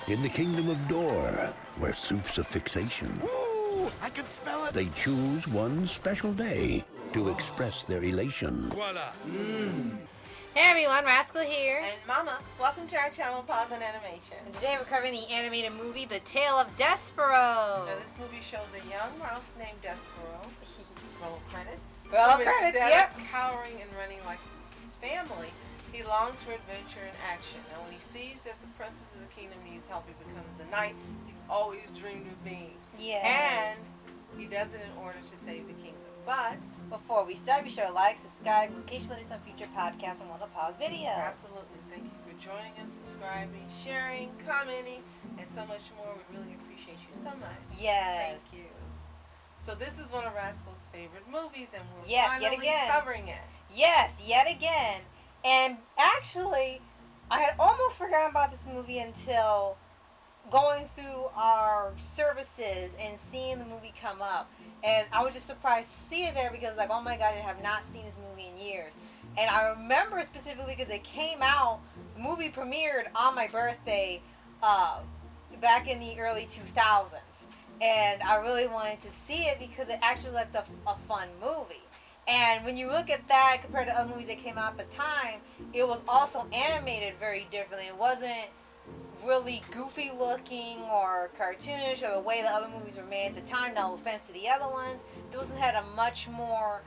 In the kingdom of Dor, where soup's a fixation, Ooh, I can smell it. they choose one special day to express their elation. Voila. Hey everyone, Rascal here. And Mama, welcome to our channel, Paws On Animation. And today we're covering the animated movie, The Tale of Despereaux. Now this movie shows a young mouse named Despereaux, roll credits, Roll who credits, instead yep. of cowering and running like his family, he longs for adventure and action. And when he sees that the princess of the kingdom needs help, he becomes the knight he's always dreamed of being. Yes. And he does it in order to save the kingdom. But before we start, be sure to like, subscribe, notification notice on future podcasts and one of Paws videos. absolutely, thank you for joining us, subscribing, sharing, commenting, and so much more. We really appreciate you so much. Yes. Thank you. So this is one of Rascal's favorite movies, and we're Yes, finally yet again. covering it. Yes, yet again. And actually, I had almost forgotten about this movie until going through our services and seeing the movie come up. And I was just surprised to see it there because, like, oh my God, I have not seen this movie in years. And I remember specifically because it came out, the movie premiered on my birthday back in the early 2000s. And I really wanted to see it because it actually looked a fun movie. And when you look at that compared to other movies that came out at the time, it was also animated very differently. It wasn't really goofy looking or cartoonish or the way the other movies were made at the time. No offense to the other ones. This one had a much more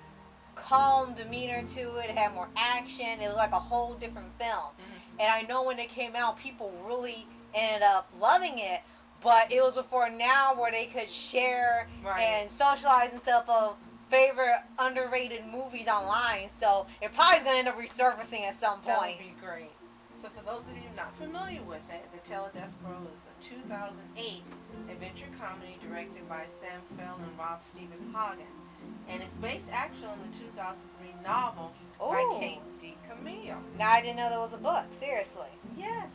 calm demeanor to it. It had more action. It was like a whole different film. Mm-hmm. And I know when it came out, people really ended up loving it. But it was before now where they could share and socialize and stuff of favorite underrated movies online. So it probably is going to end up resurfacing at some point. That would be great. So for those of you not familiar with it, The Tale of Despereaux is a 2008 adventure comedy directed by Sam Fell and Rob Stephen Hagen. And it's based actually on the 2003 novel by Kate DiCamillo. Now I didn't know there was a book, seriously. Yes.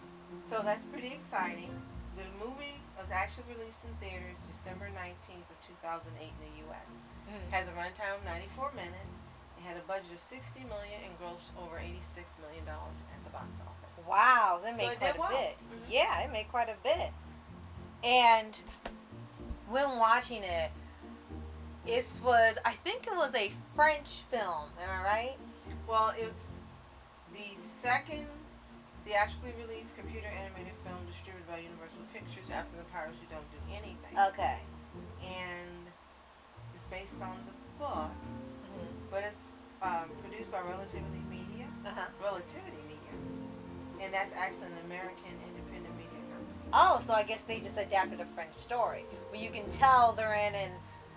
So that's pretty exciting. The movie was actually released in theaters December 19th of 2008 in the U.S. Has a runtime of 94 minutes. It had a budget of $60 million and grossed over $86 million at the box office. Wow, that made quite a bit. Yeah, it made quite a bit. And when watching it, I think it was a French film, am I right? Well, it's the second theatrically released computer animated film distributed by Universal Pictures after The Pirates Who Don't Do Anything. Okay. And it's based on the book, but it's produced by Relativity Media. Relativity Media. And that's actually an American independent media company. Oh, so I guess they just adapted a French story. Well, you can tell they're in, and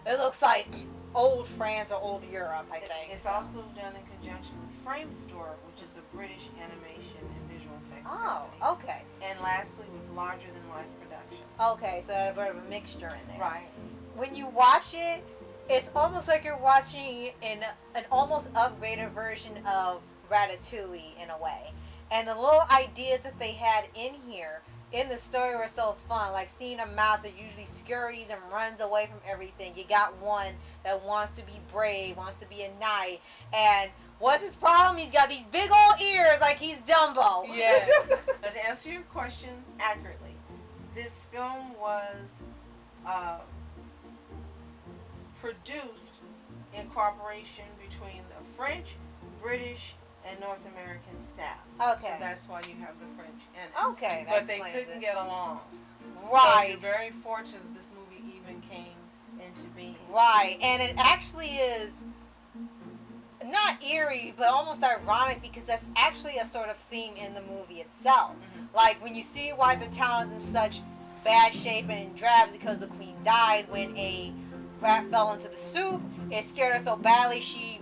it looks like old France or old Europe, I think. It's also done in conjunction with Frame Store, which is a British animation and visual effects company. Oh, okay. And lastly, with Larger Than Life production. Okay, so a bit of a mixture in there. Right. When you watch it, it's almost like you're watching an almost upgraded version of Ratatouille in a way. And the little ideas that they had in here in the story were so fun. Like seeing a mouse that usually scurries and runs away from everything. You got one that wants to be brave, wants to be a knight. And what's his problem? He's got these big old ears like he's Dumbo. Yes. Now, to answer your question accurately, this film was produced in cooperation between the French, British, and North American staff. Okay. So that's why you have the French in it. Okay. But they couldn't get along. Right. So you're very fortunate that this movie even came into being. Right. And it actually is not eerie, but almost ironic because that's actually a sort of theme in the movie itself. Like when you see why the town is in such bad shape and in drabs because the queen died when a rat fell into the soup. It scared her so badly she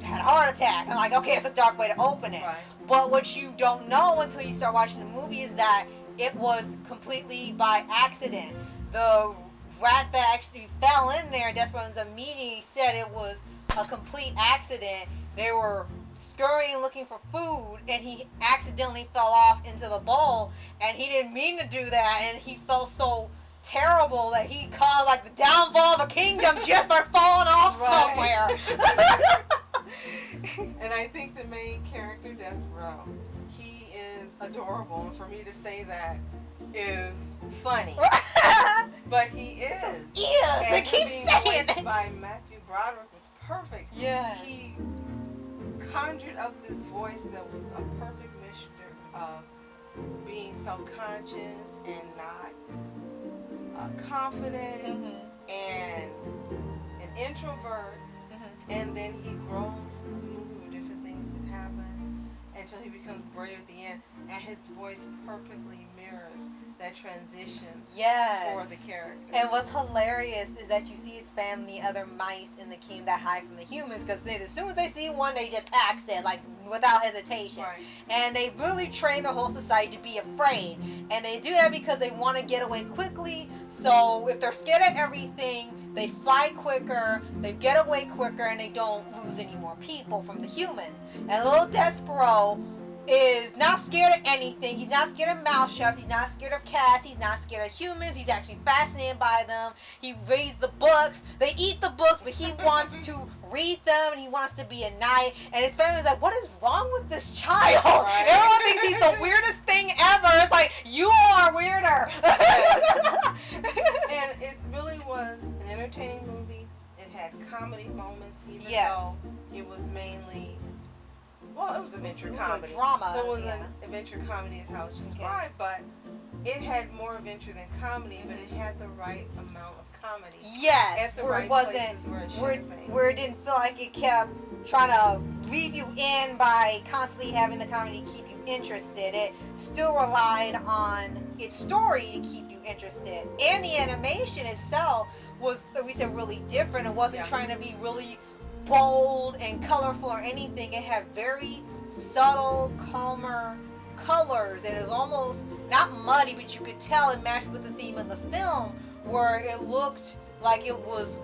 had a heart attack. I'm like, okay, it's a dark way to open it. Right. But what you don't know until you start watching the movie is that it was completely by accident. The rat that actually fell in there, Desperados immediately said it was a complete accident. They were scurrying looking for food and he accidentally fell off into the bowl and he didn't mean to do that and he felt so terrible that he caused like the downfall of a kingdom just by falling off somewhere. And I think the main character, Despereaux, he is adorable, and for me to say that is funny. But he is. Yes, And they him keep being saying voiced it. by Matthew Broderick was perfect. Yes. He conjured up this voice that was a perfect mixture of being self-conscious and not confident and an introvert. And then he grows through the movie with different things that happen until he becomes brave at the end. And his voice perfectly mirrors that transition for the character. And what's hilarious is that you see his family, other mice in the kingdom that hide from the humans, because as soon as they see one, they just axe it, like, without hesitation. Right. And they really train their whole society to be afraid. And they do that because they want to get away quickly. So if they're scared of everything, they fly quicker, they get away quicker, and they don't lose any more people from the humans. And little Despereaux is not scared of anything. He's not scared of mouse traps. He's not scared of cats. He's not scared of humans. He's actually fascinated by them. He reads the books. They eat the books, but he wants to read them, and he wants to be a knight. And his family's like, what is wrong with this child? Right. Everyone thinks he's the weirdest thing ever. It's like, you are weirder. And it really was an entertaining movie. It had comedy moments, even Yes. though it was mainly, well, it was adventure It was a comedy. drama, So it was yeah. an adventure comedy is how it's described, but it had more adventure than comedy, but it had the right amount of comedy. Yes, At the where right it wasn't, places where it should where, be. where it didn't feel like it kept trying to leave you in by constantly having the comedy keep you interested. It still relied on its story to keep you interested. And the animation itself was, we said, really different. It wasn't trying to be really bold and colorful or anything. It had very subtle, calmer colors, and it was almost not muddy, but you could tell it matched with the theme of the film, where it looked like it was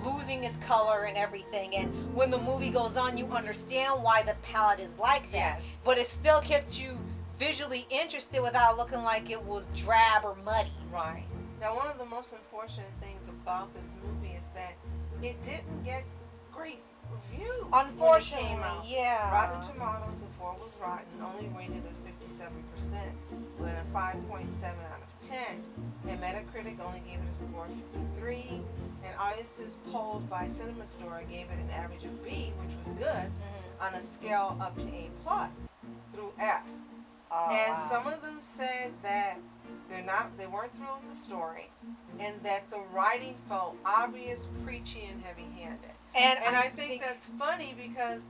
losing its color and everything. And when the movie goes on, you understand why the palette is like that. Yes. But it still kept you visually interested without looking like it was drab or muddy. Right. Now, one of the most unfortunate things about this movie is that it didn't get great reviews. Unfortunately, when it came out. yeah. Rotten Tomatoes, before it was rotten, only rated at 57%, with a 5.7 out of 10. And Metacritic only gave it a score of 53. And audiences polled by Cinema Store gave it an average of B, which was good, on a scale up to A+ through F. And some of them said that they weren't thrilled with the story, and that the writing felt obvious, preachy, and heavy-handed. And I think that's funny, because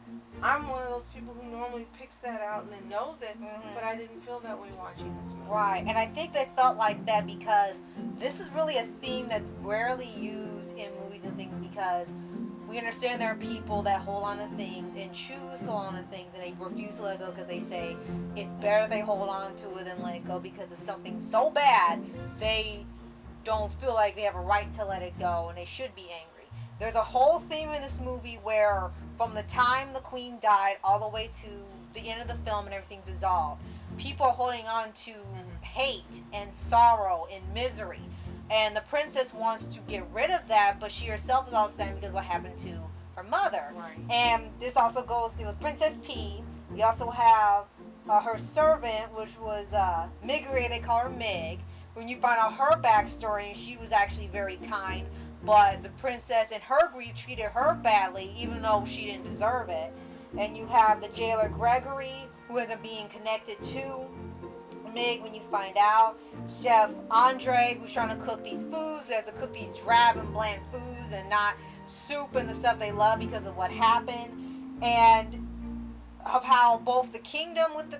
I'm one of those people who normally picks that out and then knows it, but I didn't feel that way watching this movie. Right, and I think they felt like that because this is really a theme that's rarely used in movies and things, because we understand there are people that hold on to things and choose to hold on to things, and they refuse to let go because they say it's better they hold on to it than let it go, because it's something so bad they don't feel like they have a right to let it go, and they should be angry. There's a whole theme in this movie where from the time the queen died all the way to the end of the film and everything dissolved, people are holding on to hate and sorrow and misery. And the princess wants to get rid of that, but she herself is all sad because of what happened to her mother. Right. And this also goes to Princess P. We also have her servant, which was Miggery, they call her Mig. When you find out her backstory, and she was actually very kind, but the princess in her grief treated her badly, even though she didn't deserve it. And you have the jailer Gregory, who ends up being connected to Mig when you find out. Chef Andre, who's trying to cook these foods, has to cook these drab and bland foods and not soup and the stuff they love because of what happened. And of how both the kingdom with the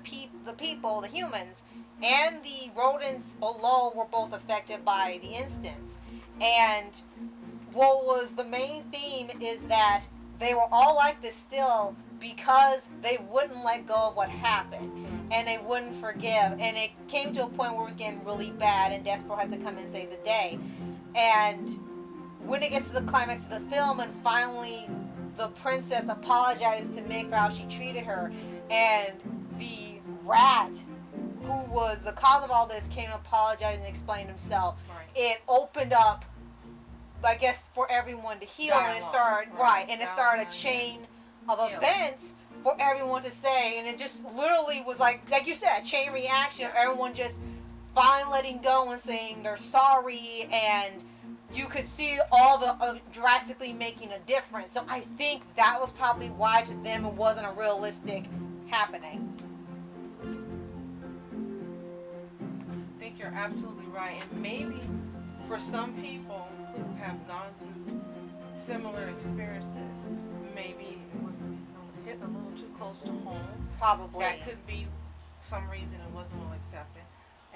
people, the humans, and the rodents below were both affected by the instance. And what was the main theme is that they were all like this still because they wouldn't let go of what happened, and they wouldn't forgive, and it came to a point where it was getting really bad, and Despereaux had to come and save the day. And when it gets to the climax of the film, and finally the princess apologizes to Meg for how she treated her, and the rat who was the cause of all this came to apologize and explain himself, it opened up, I guess, for everyone to heal. Dialogue, And it started and it started a chain of events for everyone to say, and it just literally was like you said, a chain reaction of everyone just finally letting go and saying they're sorry, and you could see all the drastically making a difference. So I think that was probably why to them it wasn't a realistic happening. I think you're absolutely right. And maybe for some people who have gone through similar experiences, maybe it was hit a little too close to home. Probably. That could be some reason it wasn't well accepted.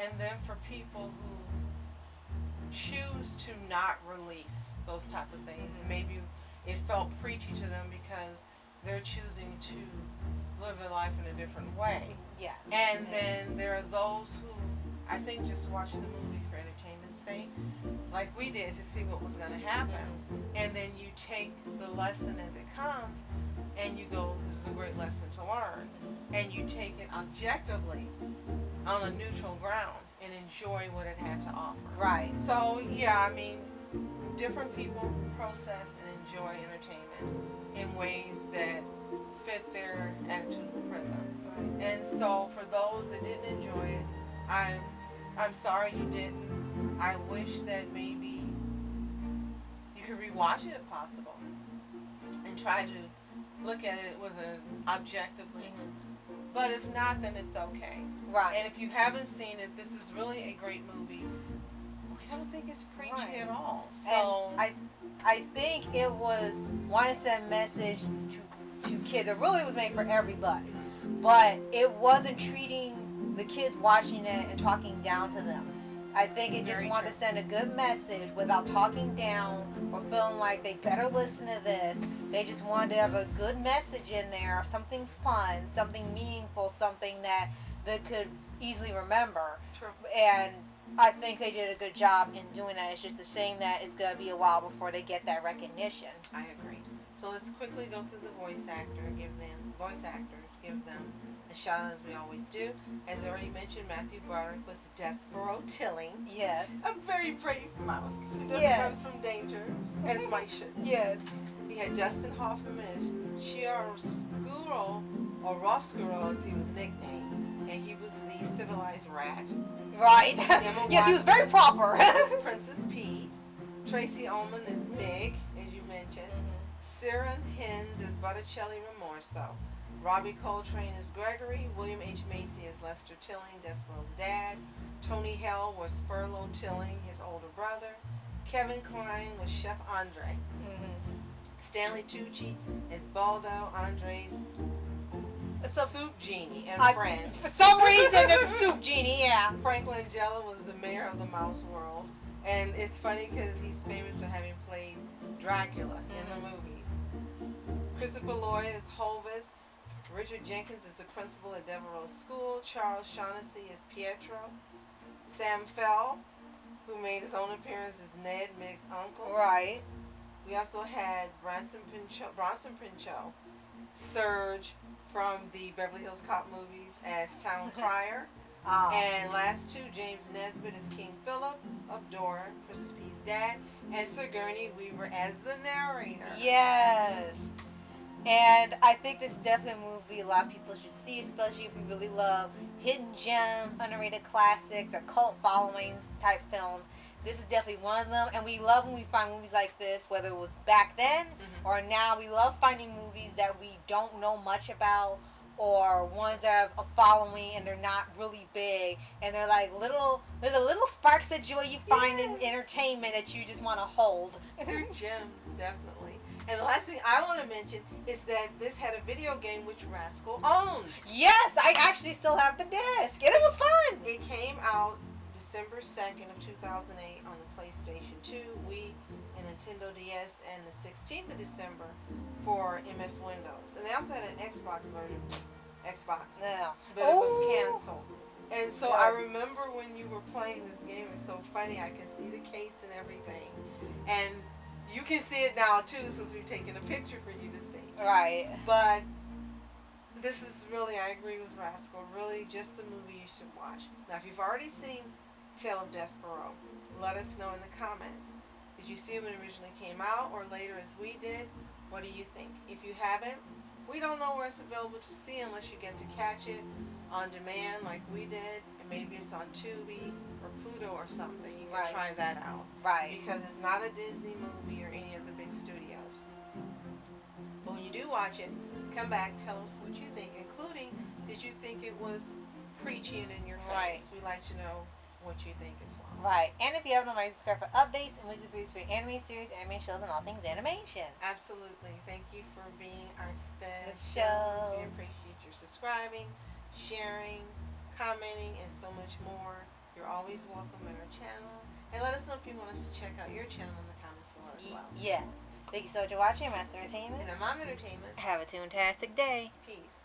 And then for people who choose to not release those type of things, maybe it felt preachy to them because they're choosing to live their life in a different way. Yes. And then there are those who I think just watch the movie for entertainment's sake, like we did, to see what was going to happen. And then you take the lesson as it comes and you go, this is a great lesson to learn. And you take it objectively on a neutral ground and enjoy what it had to offer. Right. So, yeah, I mean, different people process and enjoy entertainment in ways that fit their attitude of the present. Right. And so, for those that didn't enjoy it, I'm sorry you didn't. I wish that maybe you could rewatch it if possible and try to look at it with an objectively. But if not, then it's okay. Right. And if you haven't seen it, this is really a great movie. We don't think it's preachy at all. So and I think it was wanting to send a message to kids. It really was made for everybody, but it wasn't treating the kids watching it and talking down to them. I think it just wanted to send a good message without talking down or feeling like they better listen to this. They just wanted to have a good message in there, something fun, something meaningful, something that they could easily remember. True. And I think they did a good job in doing that. It's just a shame that it's going to be a while before they get that recognition. I agree. So let's quickly go through the voice actors, give them a shout out as we always do. As I already mentioned, Matthew Broderick was Despereaux Tilling. Yes. A very brave mouse who doesn't run from danger, as mice should. Yes. We had Dustin Hoffman as Chiaroscuro, or Roscuro as he was nicknamed, and he was the civilized rat. Right. Yes, he was very proper. Princess P. Tracy Ullman is Meg, as you mentioned. Ciaran Hinds is Botticelli Rimorso. Robbie Coltrane is Gregory. William H. Macy is Lester Tilling, Despereaux's dad. Tony Hale was Spurlow Tilling, his older brother. Kevin Kline was Chef Andre. Stanley Tucci is Baldo, Andre's soup genie and friend. For some reason, there's a soup genie, yeah. Frank Langella was the mayor of the mouse world. And it's funny because he's famous for having played Dracula in the movies. Christopher Lloyd is Hovis. Richard Jenkins is the principal at Devereaux School. Charles Shaughnessy is Pietro. Sam Fell, who made his own appearance as Ned, Meg's uncle. Right. We also had Bronson Pinchot, Serge from the Beverly Hills Cop movies as Town Crier. And last two, James Nesbitt as King Philip of Dora, Princess P's dad, and Sigourney Weaver as the narrator. Yes. And I think this is definitely a movie a lot of people should see, especially if you really love hidden gems, underrated classics, or cult followings type films. This is definitely one of them. And we love when we find movies like this, whether it was back then or now. We love finding movies that we don't know much about, or ones that have a following and they're not really big, and they're like there's a little sparks of joy you find in entertainment that you just want to hold. They're gems, definitely. And the last thing I want to mention is that this had a video game which Rascal owns. Yes, I actually still have the disc, and it was fun. It came out December 2nd of 2008 on the PlayStation 2, Wii, and Nintendo DS, and the 16th of December for MS Windows. And they also had an Xbox version. Yeah. But it was canceled. And so I remember when you were playing this game, it's so funny. I can see the case and everything. And you can see it now too, since we've taken a picture for you to see. Right. But this is really, I agree with Rascal, really just a movie you should watch. Now, if you've already seen Tale of Despereaux, let us know in the comments. Did you see it when it originally came out, or later as we did? What do you think? If you haven't, we don't know where it's available to see unless you get to catch it on demand like we did. and maybe it's on Tubi or Pluto or something. You can Right. try that out. Right. Because it's not a Disney movie or any of the big studios. But when you do watch it, come back, tell us what you think, including, did you think it was preachy and in your Right. face? We'd like to know what you think as well. Right. And if you haven't already, subscribe for updates and weekly reviews for your anime series, anime shows, and all things animation. Absolutely. Thank you for being our specials. Shows. We appreciate your subscribing, sharing, commenting, and so much more. You're always welcome at our channel. And let us know if you want us to check out your channel in the comments below as well. Yes. Thank you so much for watching Mask Entertainment. And I'm Mom Entertainment. Have a toontastic day. Peace.